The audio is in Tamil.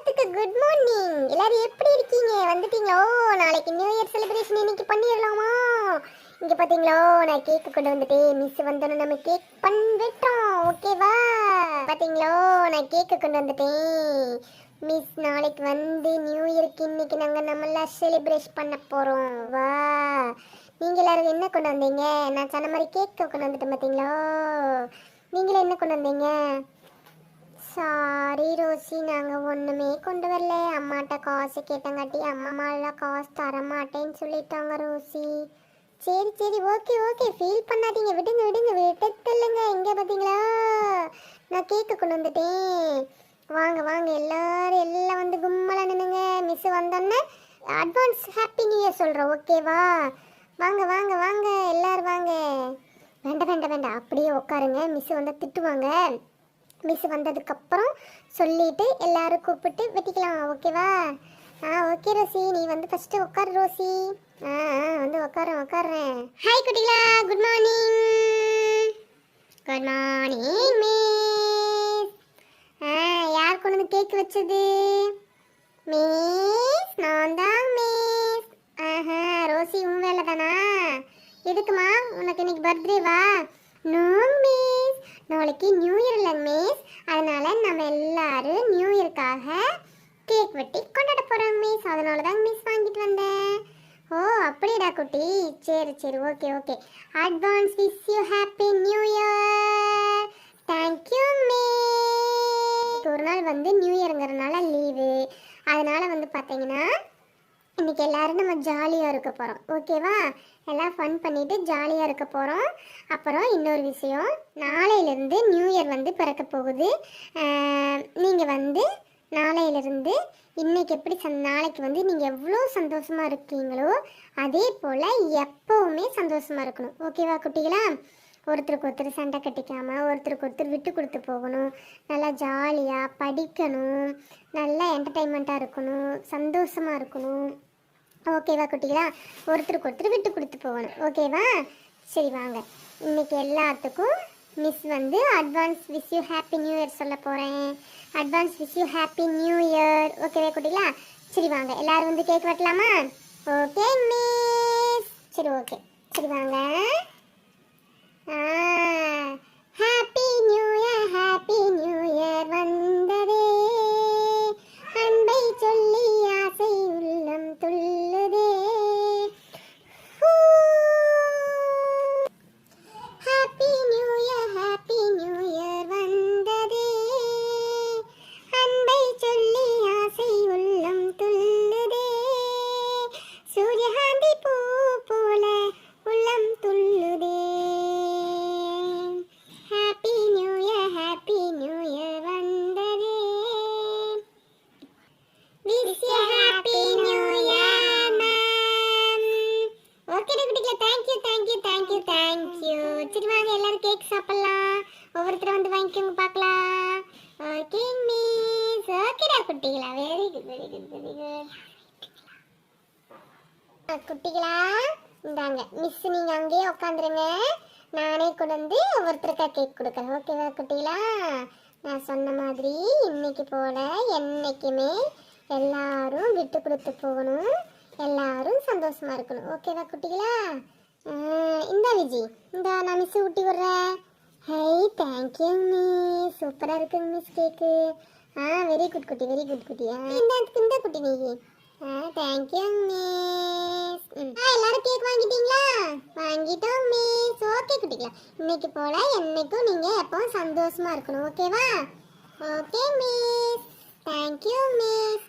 எல்லாத்துக்கும் குட் மார்னிங். எல்லாரும் எப்படி இருக்கீங்க? வந்துட்டீங்களோ? நாளைக்கு நியூ இயர் செலிப்ரேஷன் இன்னைக்கு பண்ணிடலாமா? இங்க பாத்தீங்களோ, நான் கேக் கொண்டு வந்துட்டேன். மிஸ் வந்தோன்னு நம்ம கேக் பண்ணிட்டோம். ஓகேவா? பாத்தீங்களோ, நான் கேக் கொண்டு வந்துட்டேன். மிஸ் நாளைக்கு வந்து நியூ இயருக்கு இன்னைக்கு நாங்க நம்மள செலிப்ரேட் பண்ண போறோம். வா, நீங்க எல்லாரும் என்ன கொண்டு வந்தீங்க? நான் சொன்ன மாதிரி கேக் கொண்டு வந்துட்டேன். பாத்தீங்களோ, நீங்களே என்ன கொண்டு வந்தீங்க? சாரி ரோசி, நாங்கள் ஒன்றுமே கொண்டு வரல. அம்மாட்ட காசு கேட்டங்காட்டி அம்மாலாம் காசு தர மாட்டேன்னு சொல்லிட்டாங்க ரோசி. சரி சரி, ஓகே ஓகே, ஃபீல் பண்ணாதீங்க, விடுங்க விடுங்க, விட்டுல்லுங்க. எங்கே பார்த்தீங்களா, நான் கேக்கு கொண்டு வந்துட்டேன். வாங்க வாங்க, எல்லாரும் எல்லாம் வந்து கும்மலாக நின்னுங்க. மிஸ் வந்தோன்னே அட்வான்ஸ் ஹாப்பி நியூ இயர் சொல்கிறோம். ஓகேவா? வாங்க வாங்க வாங்க, எல்லாரும் வாங்க. வேண்டாம் வேண்டாம் வேண்டாம், அப்படியே உட்காருங்க. மிஸ் வந்து திட்டுவாங்க. மிஸ் வந்ததுக்கப்புறம் சொல்லிட்டு எல்லாரும் கூப்பிட்டு வெட்டிக்கலாம். ஓகேவா? ஓகே ரோசி, நீ வந்து ஃபஸ்ட்டு உட்காரு ரோசி. வந்து உட்காறேன். ஹாய் குட்டிகளா, good morning. Good morning miss. யார் கொண்டு வந்து கேக் வச்சது? மிஸ், நான் தான் மிஸ். ரோசி, உன் வேலை தானா? எதுக்குமா உனக்கு இன்னைக்கு பர்த்டேவா? நோ மிஸ், நாளைக்கு நியூ இயர் இல்லை மிஸ். அதனால நம்ம எல்லாரும் நியூ இயர்க்காக கேக் வெட்டி கொண்டாட போகிறோம் மிஸ். அதனால தான் மிஸ் வாங்கிட்டு வந்தேன். ஓ அப்படியேடா குட்டி, சரி சரி, okay okay. Advance wish you happy new year. Thank you miss. ஒரு நாள் வந்து நியூ இயருங்கிறதுனால லீவு. அதனால வந்து பார்த்தீங்கன்னா இன்னைக்கு எல்லாரும் நம்ம ஜாலியாக இருக்க போகிறோம். ஓகேவா? எல்லாம் ஃபன் பண்ணிவிட்டு ஜாலியாக இருக்க போகிறோம். அப்புறம் இன்னொரு விஷயம், நாளையிலேருந்து நியூ இயர் வந்து பிறக்க போகுது. நீங்கள் வந்து நாளையிலேருந்து இன்றைக்கி எப்படி நாளைக்கு வந்து நீங்கள் எவ்வளோ சந்தோஷமாக இருக்கீங்களோ அதே போல் எப்போவுமே சந்தோஷமாக இருக்கணும். ஓகேவா குட்டிகளா? ஒருத்தருக்கு ஒருத்தர் சண்டை கட்டிக்காமல் ஒருத்தருக்கு ஒருத்தர் விட்டு கொடுத்து போகணும். நல்லா ஜாலியாக படிக்கணும், நல்லா என்டர்டெயின்மெண்ட்டாக இருக்கணும், சந்தோஷமாக இருக்கணும். ஓகேவா குட்டிகளா? ஒருத்தருக்கு ஒருத்தர் விட்டு கொடுத்து போகணும். ஓகேவா? சரி வாங்க, இன்னைக்கு எல்லாத்துக்கும் மிஸ் வந்து advance wish you happy new year சொல்ல போகிறேன். Advance wish you happy new year. ஓகேவா குட்டிகளா? சரி வாங்க, எல்லாரும் வந்து கேக் வெட்டலாமா? Okay miss. சரி ஓகே, சரி வாங்க. Happy new year, happy new year வந்ததே, அன்பை சொல்லி ஆசை உள்ளம் துள்ளுதே. Happy new year, happy new year வந்ததே, அன்பை சொல்லி ஆசை உள்ளம் துள்ளுதே. சூரியகாந்தி பூ போல உள்ளம் துள்ளுதே. Happy new year, happy new year வந்ததே. Wish you happy new year, ma'am. Okay குட்டிகளா, thank you thank you thank you thank you. சரி வாங்க, எல்லாரும் கேக் சாப்பிடலாம். ஒவ்வொருத்தர் வந்து வாங்கிக்கோங்க பார்க்கலாம். Okay miss. ஓகேடா குட்டிகளா, very good very good very good. குட்டிகளா இந்தாங்க, மிஸ் நீங்க அங்கேயே உட்காந்துருங்க. நானே கொண்டு வந்து ஒவ்வொருத்தருக்கா கேக் கொடுக்குறேன். ஓகேவா குட்டிகளா? நான் சொன்ன மாதிரி இன்னைக்கு போல என்னைக்குமே எல்லாரும் விட்டு கொடுத்து போகணும், எல்லாரும் சந்தோஷமா இருக்கணும். ஓகேவா குட்டிகளா? இந்த விஜி, இந்த நான் மிஸ் ஊட்டி விடுறேன். High, thank you miss. சூப்பராக இருக்குங்க மிஸ் கேக்கு. வெரி குட் குட்டி, வெரி குட் குட்டி. இந்த குட்டி நீ. Thank you miss. எல்லாரும் கேக் வாங்கிட்டீங்களா? வாங்கிட்டோம் மிஸ். ஓகே குட்டிங்களா, இன்னைக்கு போல என்னைக்கும் நீங்கள் எப்பவும் சந்தோஷமா இருக்கணும். ஓகேவா? Okay miss. Thank you miss.